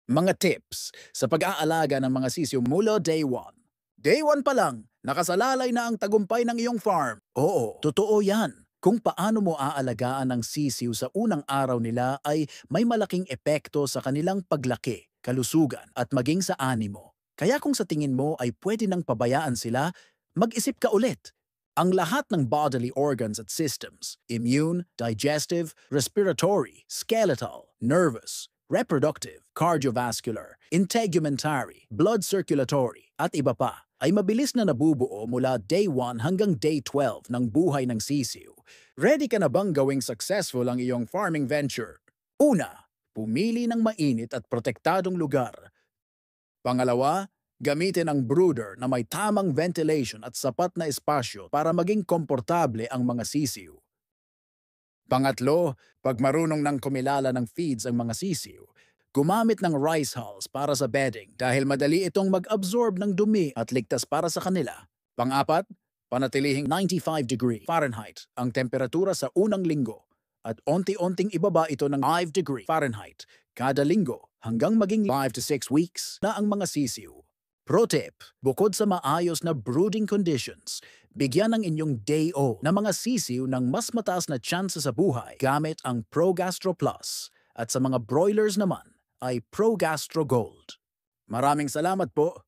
Mga tips sa pag-aalaga ng mga sisiw mula day 1. Day 1 pa lang, nakasalalay na ang tagumpay ng iyong farm. Oo, totoo yan. Kung paano mo aalagaan ang sisiw sa unang araw nila ay may malaking epekto sa kanilang paglaki, kalusugan at maging sa animo. Kaya kung sa tingin mo ay pwede nang pabayaan sila, mag-isip ka ulit. Ang lahat ng bodily organs at systems, immune, digestive, respiratory, skeletal, nervous, reproductive, cardiovascular, integumentary, blood circulatory, at iba pa, ay mabilis na nabubuo mula day 1 hanggang day 12 ng buhay ng sisiw. Ready ka na bang gawing successful ang iyong farming venture? Una, pumili ng mainit at protektadong lugar. Pangalawa, gamitin ang brooder na may tamang ventilation at sapat na espasyo para maging komportable ang mga sisiw. Pangatlo, pag marunong ng kumilala ng feeds ang mga sisiw, gumamit ng rice hulls para sa bedding dahil madali itong mag-absorb ng dumi at ligtas para sa kanila. Pang-apat, panatilihing 95°F ang temperatura sa unang linggo at onti-onting ibaba ito ng 5°F kada linggo hanggang maging 5 to 6 weeks na ang mga sisiw. Pro tip, bukod sa maayos na brooding conditions, bigyan ng inyong day-o na mga sisiw ng mas mataas na tsansa sa buhay gamit ang ProGastro Plus at sa mga broilers naman ay ProGastro Gold. Maraming salamat po!